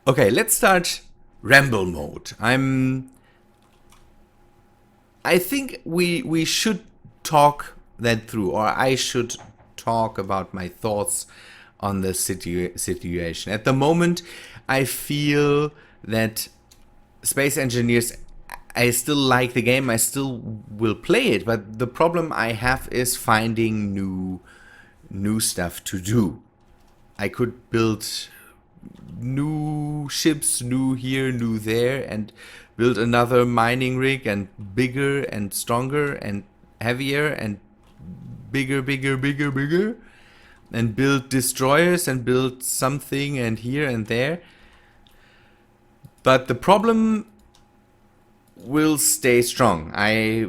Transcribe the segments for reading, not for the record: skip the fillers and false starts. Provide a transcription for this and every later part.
Okay, let's start ramble mode. I think we should talk that through, or I should talk about my thoughts on the situation. At the moment, I feel that Space Engineers, I still like the game, I still will play it, but the problem I have is finding new stuff to do. I could build new ships, new here, new there, and build another mining rig, and bigger and stronger and heavier and bigger, and build destroyers and build something and here and there. But the problem will stay strong. I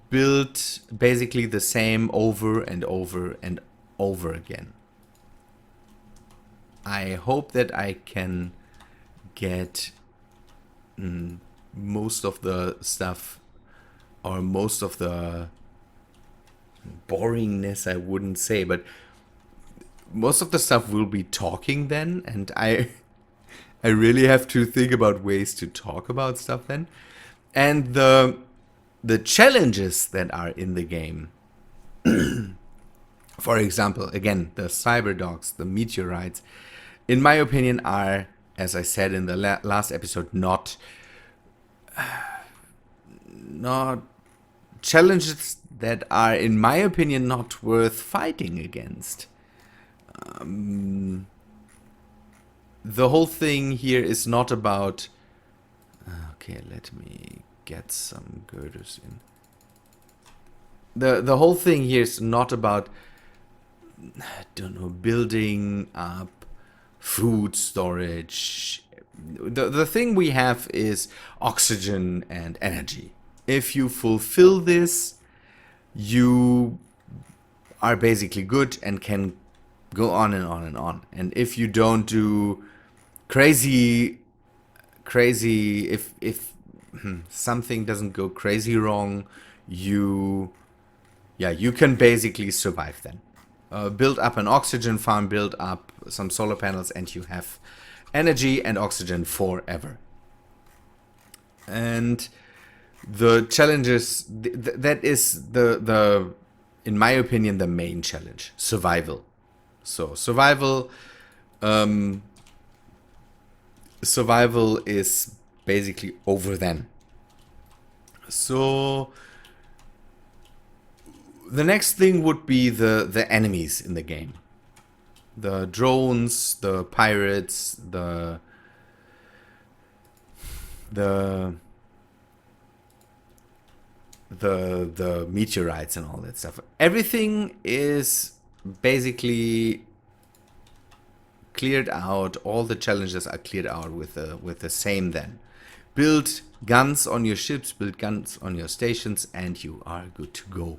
built basically the same over and over and over again. I hope that I can get most of the stuff, or most of the boringness, I wouldn't say, but most of the stuff will be talking then, and I really have to think about ways to talk about stuff then. And the challenges that are in the game, for example, again, the cyber dogs, the meteorites, in my opinion, are, as I said in the last episode, not challenges that are, in my opinion, not worth fighting against. The whole thing here is not about... Okay, let me get some girders in. The whole thing here is not about, I don't know, building up food storage. The thing we have is oxygen and energy. If you fulfill this, you are basically good and can go on and on and on. And if you don't do crazy, if something doesn't go crazy wrong, you can basically survive then. Build up an oxygen farm, build up some solar panels, and you have energy and oxygen forever. And the challenges, that is the in my opinion, the main challenge: survival. So survival is basically over then. So the next thing would be the enemies in the game. The drones, the pirates, the meteorites and all that stuff. Everything is basically cleared out. All the challenges are cleared out with the same then. Build guns on your ships, build guns on your stations, and you are good to go.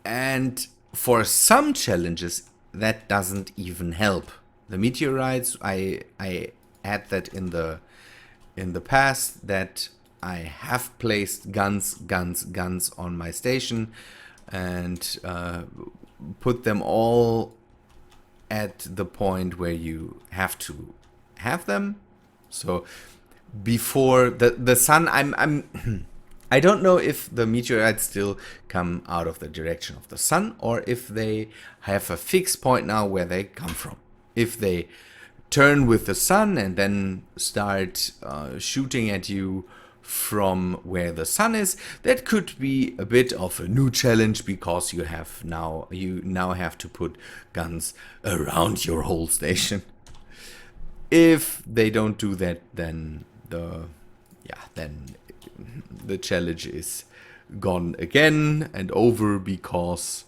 And for some challenges, that doesn't even help. The meteorites, I had that in the past, that I have placed guns on my station and put them all at the point where you have to have them. So before the sun, I don't know if the meteorites still come out of the direction of the sun, or if they have a fixed point now where they come from. If they turn with the sun and then start shooting at you from where the sun is, that could be a bit of a new challenge, because you now have to put guns around your whole station. If they don't do that, then the challenge is gone again and over, because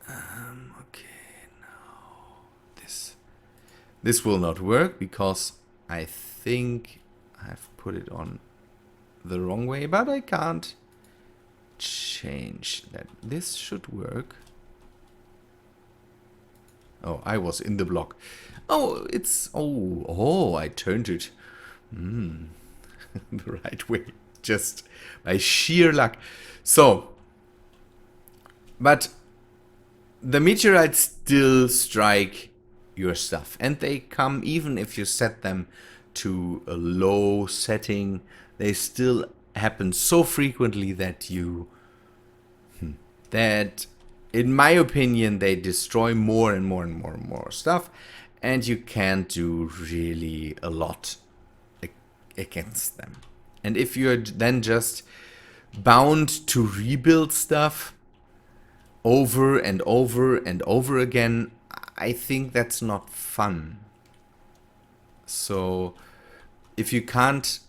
okay, now this will not work, because I think I've put it on the wrong way, but I can't change that. This should work. Oh, I was in the block. Oh, it's I turned it the right way, just by sheer luck. So, but the meteorites still strike your stuff, and they come even if you set them to a low setting. They still happen so frequently that that in my opinion they destroy more and more and more and more stuff, and you can't do really a lot against them. And if you're then just bound to rebuild stuff over and over and over again, I think that's not fun. So if you can't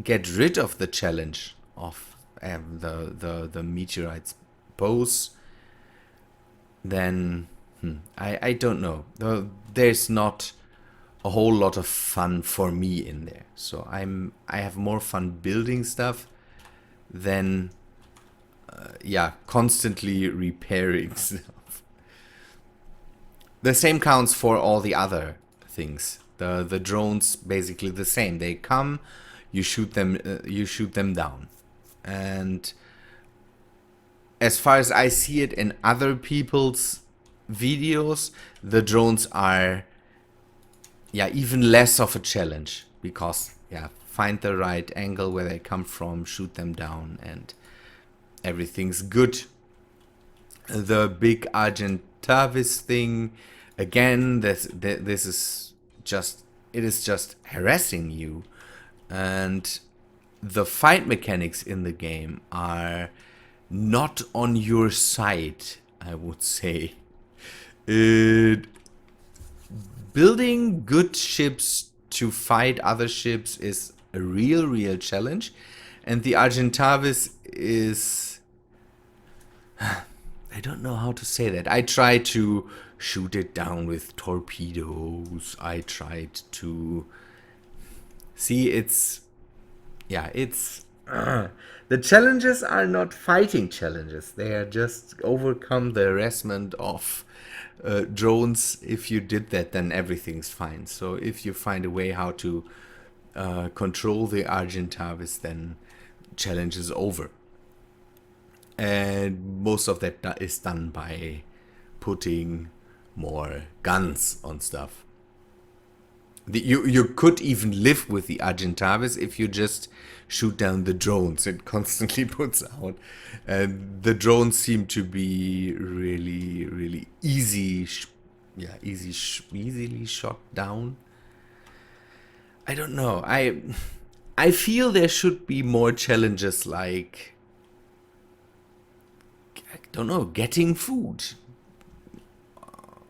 get rid of the challenge of the meteorites pose, then I don't know. There's not a whole lot of fun for me in there. So I have more fun building stuff than constantly repairing stuff. The same counts for all the other things. The drones basically the same. They come, you shoot them down, and as far as I see it in other people's videos, the drones are even less of a challenge, because find the right angle where they come from, shoot them down, and everything's good. The big Argentavis thing, again, this is just, it is just harassing you, and the fight mechanics in the game are not on your side, I would say. Building good ships to fight other ships is a real challenge, and the Argentavis is... I don't know how to say that. I tried to shoot it down with torpedoes. I tried to... See, it's... the challenges are not fighting challenges. They are just overcome the harassment of drones. If you did that, then everything's fine. So if you find a way how to control the Argentavis, then challenge is over. And most of that is done by putting more guns on stuff. You could even live with the Argentavis if you just shoot down the drones it constantly puts out. And the drones seem to be really easily shot down. I don't know. I feel there should be more challenges, like, I don't know, getting food,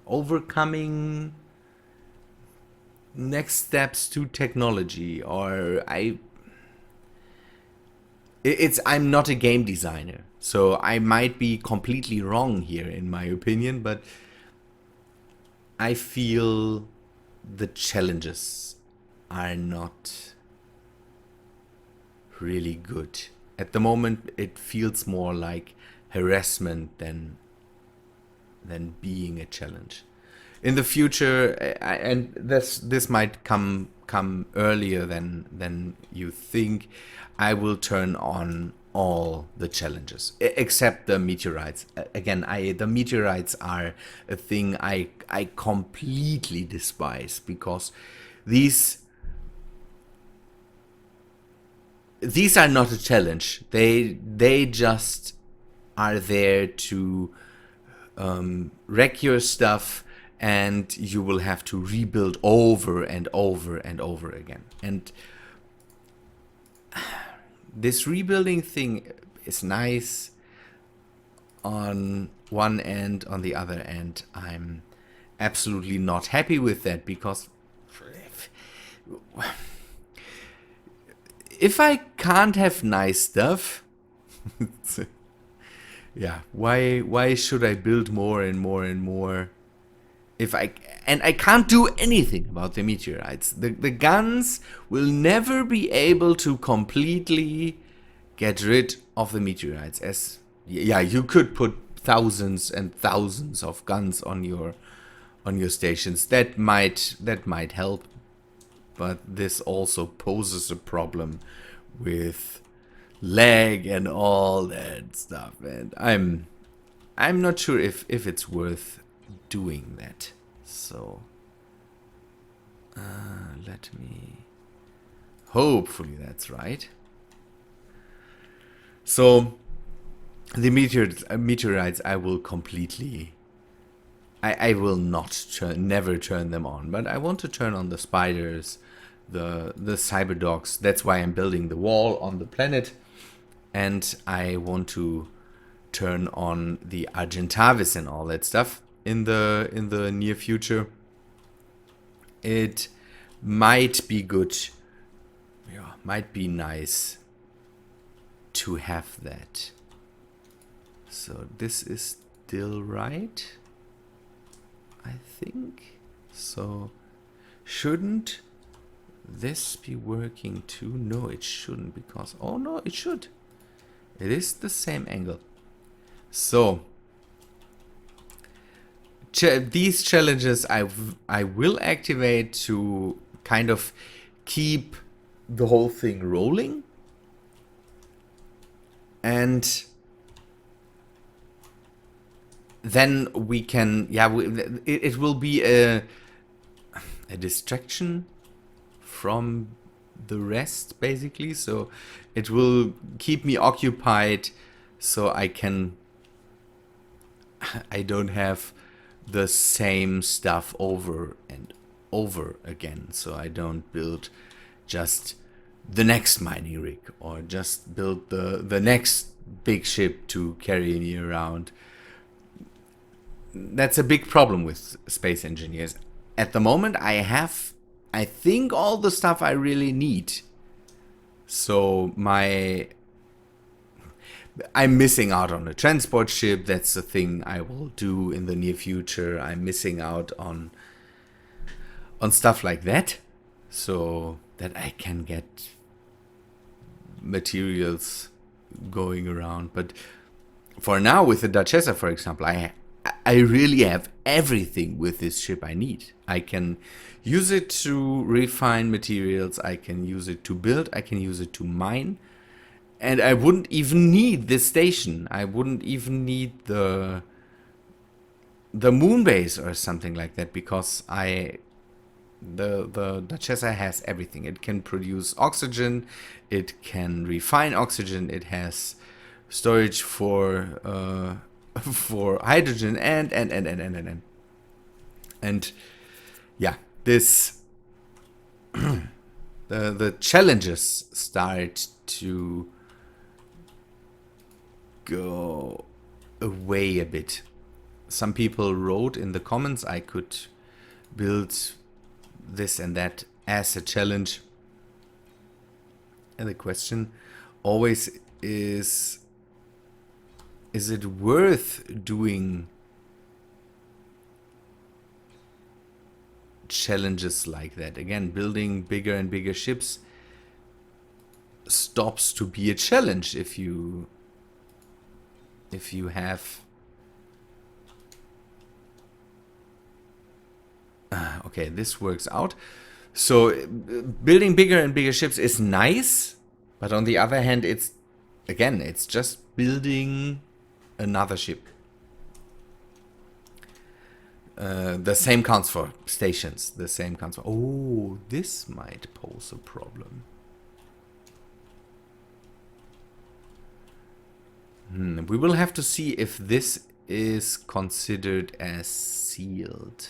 overcoming next steps to technology, or I'm not a game designer, so I might be completely wrong here in my opinion, but I feel the challenges are not really good. At the moment, it feels more like harassment than being a challenge. In the future, and this might come earlier than you think, I will turn on all the challenges except the meteorites. Again, the meteorites are a thing I completely despise, because these are not a challenge. They just are there to wreck your stuff, and you will have to rebuild over and over and over again. And this rebuilding thing is nice on one end. On the other end, I'm absolutely not happy with that, because if I can't have nice stuff, why should I build more and more and more? I can't do anything about the meteorites. The guns will never be able to completely get rid of the meteorites. You could put thousands and thousands of guns on your stations. That might help, but this also poses a problem with lag and all that stuff. And I'm not sure if it's worth doing that. So let me. Hopefully that's right. So the meteorites, I will completely. I will never turn them on, but I want to turn on the spiders, the cyberdogs. That's why I'm building the wall on the planet, and I want to turn on the Argentavis and all that stuff in the near future. It might be good, yeah, might be nice to have that. So this is still right, I think. So shouldn't this be working too? No, it shouldn't, because oh no, it should. It is the same angle. So these challenges I will activate to kind of keep the whole thing rolling, and then we can, yeah, it will be a distraction from the rest, basically. So it will keep me occupied, so I don't have the same stuff over and over again. So I don't build just the next mining rig, or just build the next big ship to carry me around. That's a big problem with space engineers. At the moment, I think, all the stuff I really need. So I'm missing out on a transport ship. That's the thing I will do in the near future. I'm missing out on stuff like that, so that I can get materials going around. But for now, with the Duchessa, for example, I really have everything with this ship I need. I can use it to refine materials. I can use it to build. I can use it to mine. And I wouldn't even need this station. I wouldn't even need the moon base or something like that, because the Duchessa has everything. It can produce oxygen. It can refine oxygen. It has storage for hydrogen and yeah, this the challenges start to go away a bit. Some people wrote in the comments I could build this and that as a challenge, and the question always is it worth doing challenges like that? Again, building bigger and bigger ships stops to be a challenge if you have okay, this works out. So building bigger and bigger ships is nice, but on the other hand, it's just building another ship. The same counts for stations. The same counts for... Oh, this might pose a problem. We will have to see if this is considered as sealed.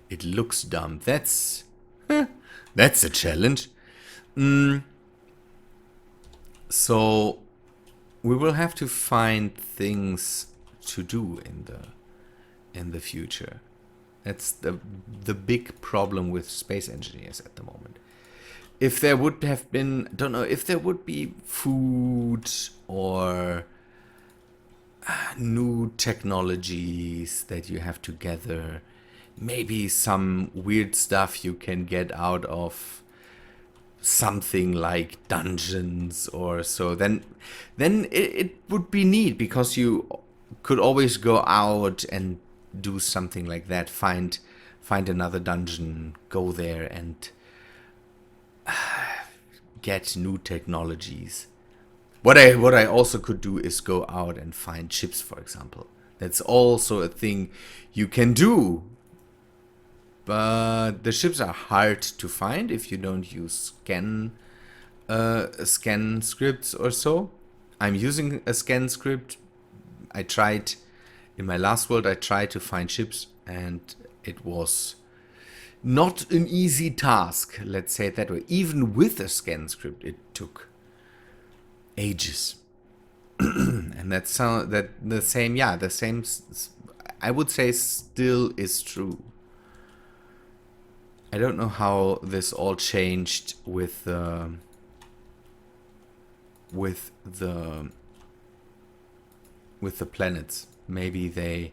It looks dumb. That's a challenge. So we will have to find things to do in the future. That's the big problem with space engineers at the moment. If there would have been, don't know, if there would be food or new technologies that you have to gather, maybe some weird stuff you can get out of something like dungeons or so, then it would be neat, because you could always go out and do something like that, find another dungeon, go there and get new technologies. What I also could do is go out and find ships, for example. That's also a thing you can do. But the ships are hard to find if you don't use scan scripts or so. I'm using a scan script. I tried, in my last world, I tried to find ships, and it was not an easy task, let's say it that way. Even with a scan script, it took ages. And that's that the same, yeah, the same, I would say, still is true. I don't know how this all changed with the planets. Maybe they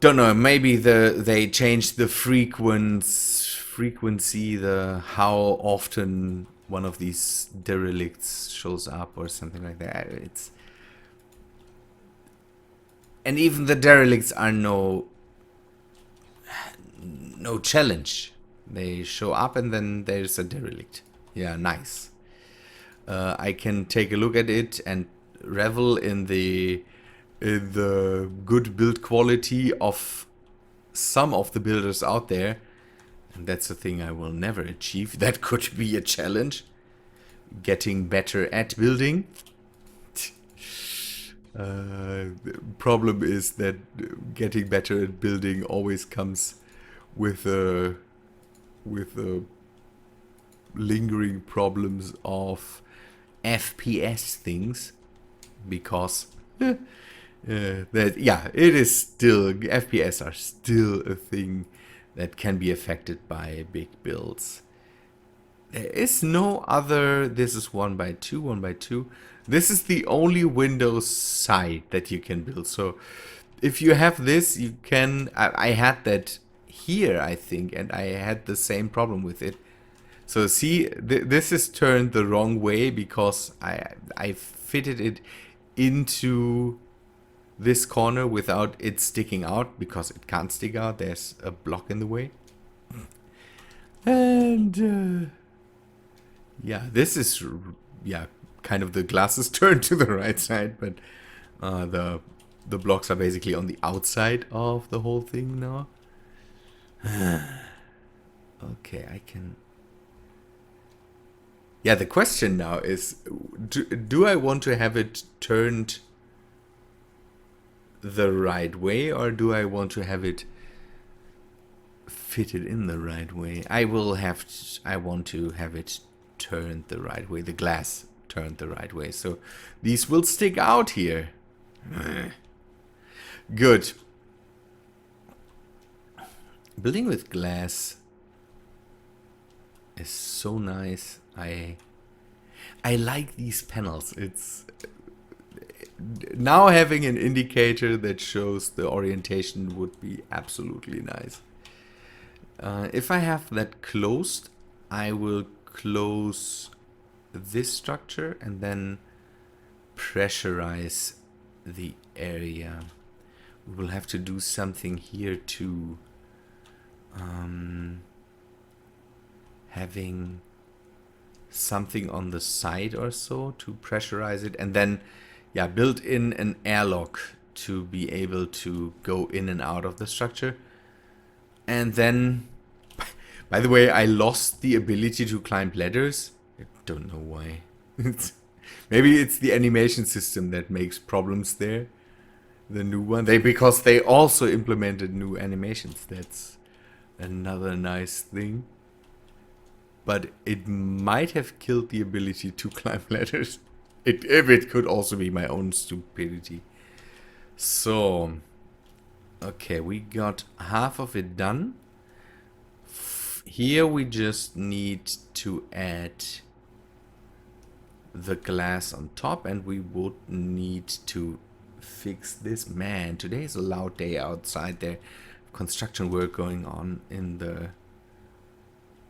don't know. Maybe they changed the frequency, the how often one of these derelicts shows up or something like that. And even the derelicts are no challenge. They show up and then there's a derelict. Yeah, nice. I can take a look at it and revel in the good build quality of some of the builders out there. And that's a thing I will never achieve. That could be a challenge. Getting better at building. The problem is that getting better at building always comes with lingering problems of FPS things, because it is still, FPS are still a thing that can be affected by big builds. There is no other. This is 1x2. This is the only Windows side that you can build. So if you have this, you can. I had that here, I think, and I had the same problem with it. So see, this is turned the wrong way because I fitted it into this corner without it sticking out, because it can't stick out. There's a block in the way. And yeah, this is kind of the glass is turned to the right side, but the blocks are basically on the outside of the whole thing now. Okay, I can. Yeah, the question now is, do I want to have it turned the right way, or do I want to have it fitted in the right way? I want to have it turned the right way, the glass turned the right way, so these will stick out here. Good. Building with glass is so nice. I like these panels. It's now having an indicator that shows the orientation would be absolutely nice. If I have that closed, I will close this structure and then pressurize the area. We will have to do something here too. Having something on the side or so to pressurize it, and then build in an airlock to be able to go in and out of the structure. And then, by the way, I lost the ability to climb ladders. I don't know why. Maybe it's the animation system that makes problems there. The new one, because they also implemented new animations. That's another nice thing. But it might have killed the ability to climb ladders. If it could also be my own stupidity. So, okay, we got half of it done. Here we just need to add the glass on top, and we would need to fix this. Man, today is a loud day outside. There, construction work going on in the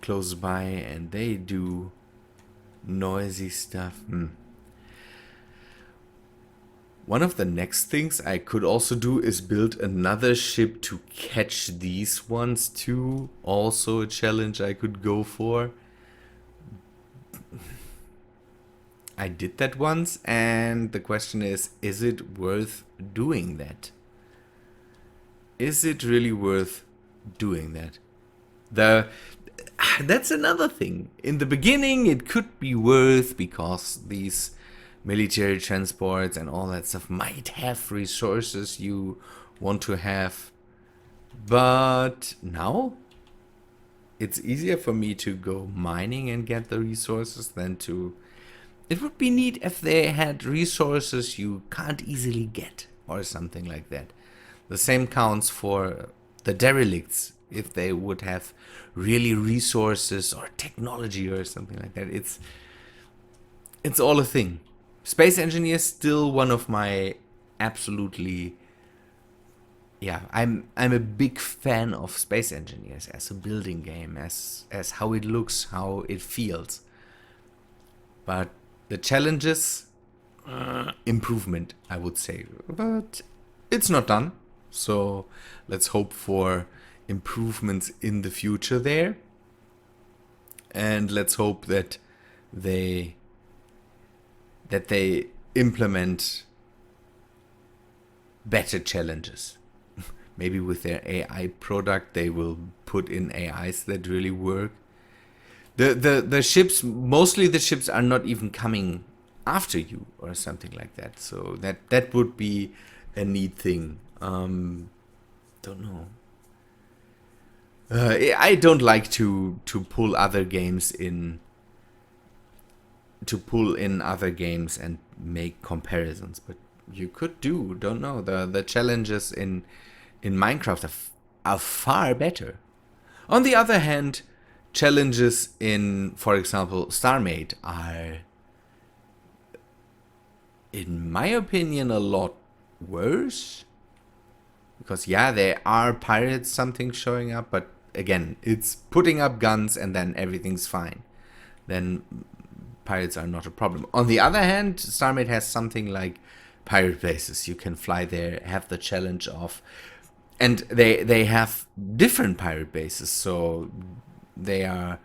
close by, and they do noisy stuff. One of the next things I could also do is build another ship to catch these ones too. Also a challenge I could go for. I did that once, and the question is it worth doing that? Is it really worth doing that? That's another thing. In the beginning, it could be worth because these military transports and all that stuff might have resources you want to have. But now, it's easier for me to go mining and get the resources than to... It would be neat if they had resources you can't easily get or something like that. The same counts for the derelicts. If they would have really resources or technology or something like that. It's all a thing. Space Engineer is still one of my absolutely... Yeah, I'm a big fan of Space Engineers as a building game, as how it looks, how it feels. But the challenges, improvement, I would say. But it's not done. So let's hope for improvements in the future there. And let's hope that they implement better challenges. Maybe with their AI product, they will put in AIs that really work. The ships, mostly the ships are not even coming after you or something like that. So that would be a neat thing. Don't know. I don't like to pull other games in. To pull in other games and make comparisons, but you could do. Don't know. The challenges in Minecraft are far better. On the other hand, challenges in, for example, Starmade are, in my opinion, a lot worse. Because yeah, there are pirates something showing up, but again, it's putting up guns and then everything's fine. Then pirates are not a problem. On the other hand, Starmade has something like pirate bases. You can fly there, have the challenge of... And they have different pirate bases, so they are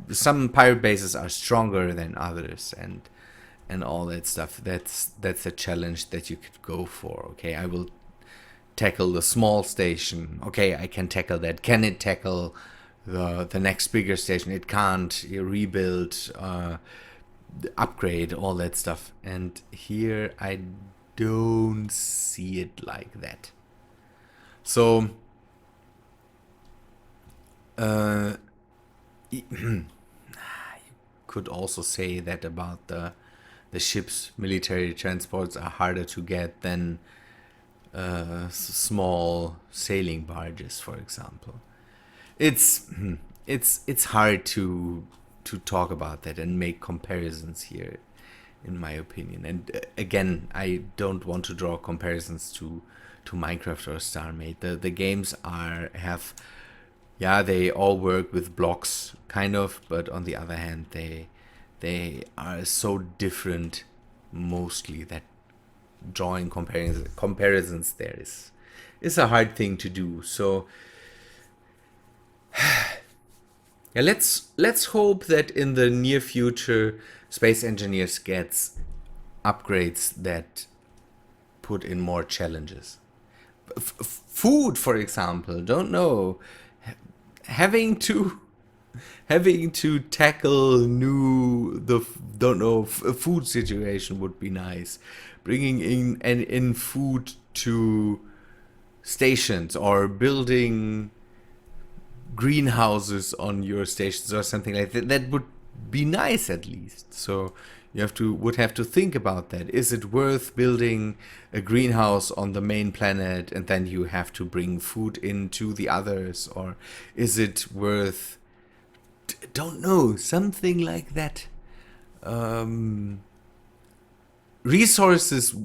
some pirate bases are stronger than others, and all that stuff. That's a challenge that you could go for. Okay, I will tackle the small station. Okay, I can tackle that. Can it tackle the next bigger station? It can't. You rebuild, upgrade, all that stuff. And here I don't see it like that. So you could also say that about the ships. Military transports are harder to get than small sailing barges, for example. It's hard to talk about that and make comparisons here, in my opinion. And again, I don't want to draw comparisons to Minecraft or Starmade. The games they all work with blocks, kind of, but on the other hand, they are so different, mostly, that drawing comparisons there is a hard thing to do. So yeah, let's hope that in the near future Space Engineers gets upgrades that put in more challenges. Food, for example, don't know, having to tackle a food situation would be nice. Bringing in food to stations, or building greenhouses on your stations or something like that. That would be nice, at least. So you would have to think about that. Is it worth building a greenhouse on the main planet and then you have to bring food into the others, or is it worth, don't know, something like that? Resources,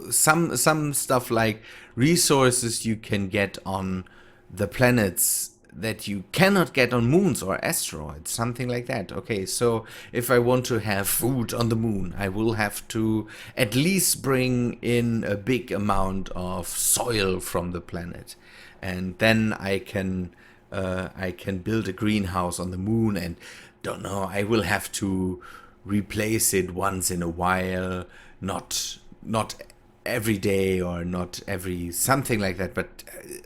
some stuff like resources you can get on the planets that you cannot get on moons or asteroids, something like that. Okay, so if I want to have food on the moon, I will have to at least bring in a big amount of soil from the planet, and then I can I can build a greenhouse on the moon, and don't know, I will have to replace it once in a while, not every day or not every something like that, but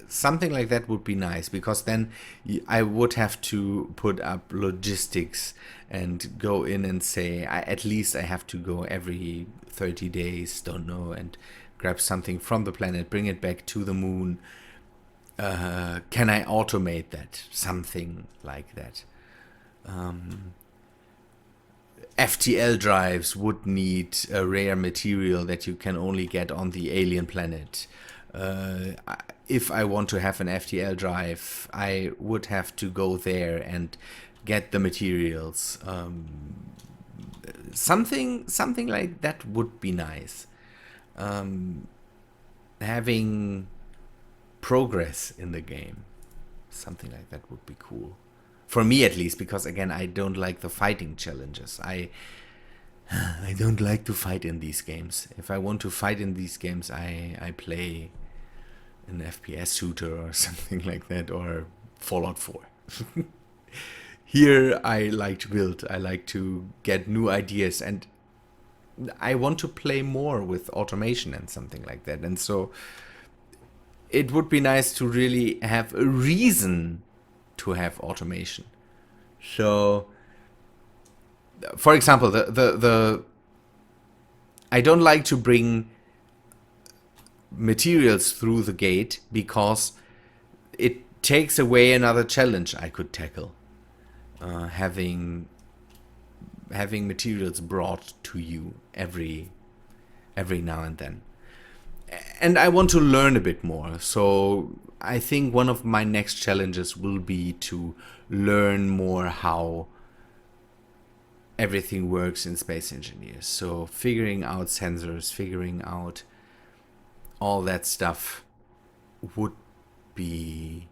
something like that would be nice, because then I would have to put up logistics and go in and say at least I have to go every 30 days, don't know, and grab something from the planet, bring it back to the moon. Can I automate that? Something like that. FTL drives would need a rare material that you can only get on the alien planet. If I want to have an FTL drive, I would have to go there and get the materials. Something like that would be nice. Having progress in the game, something like that would be cool. For me at least, because again, I don't like the fighting challenges. I don't like to fight in these games. If I want to fight in these games, I play an FPS shooter or something like that, or Fallout 4. Here I like to build, I like to get new ideas, and I want to play more with automation and something like that. And so it would be nice to really have a reason to have automation. So, for example, the I don't like to bring materials through the gate because it takes away another challenge I could tackle. Having materials brought to you every now and then. And I want to learn a bit more, so I think one of my next challenges will be to learn more how everything works in Space Engineers. So figuring out sensors, figuring out all that stuff would be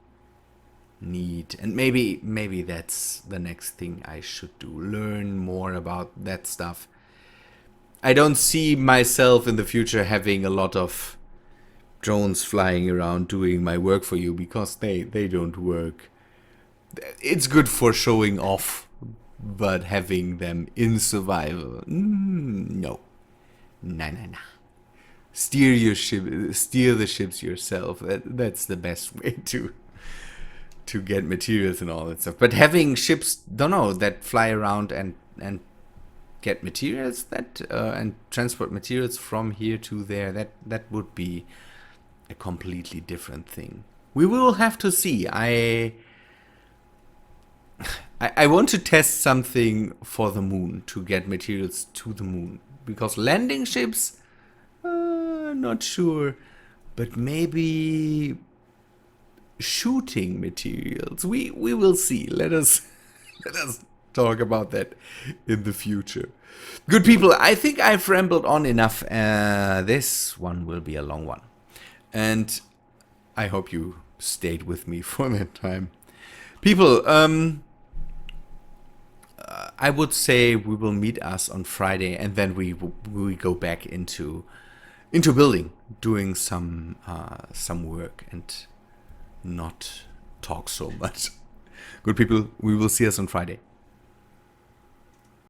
neat. And maybe that's the next thing I should do, learn more about that stuff. I don't see myself in the future having a lot of drones flying around doing my work for you, because they don't work. It's good for showing off, but having them in survival, no. Steer the ships yourself. That's the best way to get materials and all that stuff. But having ships, that fly around and get materials and transport materials from here to there, that would be a completely different thing. We will have to see. I want to test something for the moon, to get materials to the moon, because landing ships, not sure, but maybe shooting materials. We will see. Let us talk about that in the future. Good people, I think I've rambled on enough. This one will be a long one, and I hope you stayed with me for that time. People, I would say we will meet us on Friday, and then we go back into building, doing some work, and not talk so much. Good people, we will see us on Friday.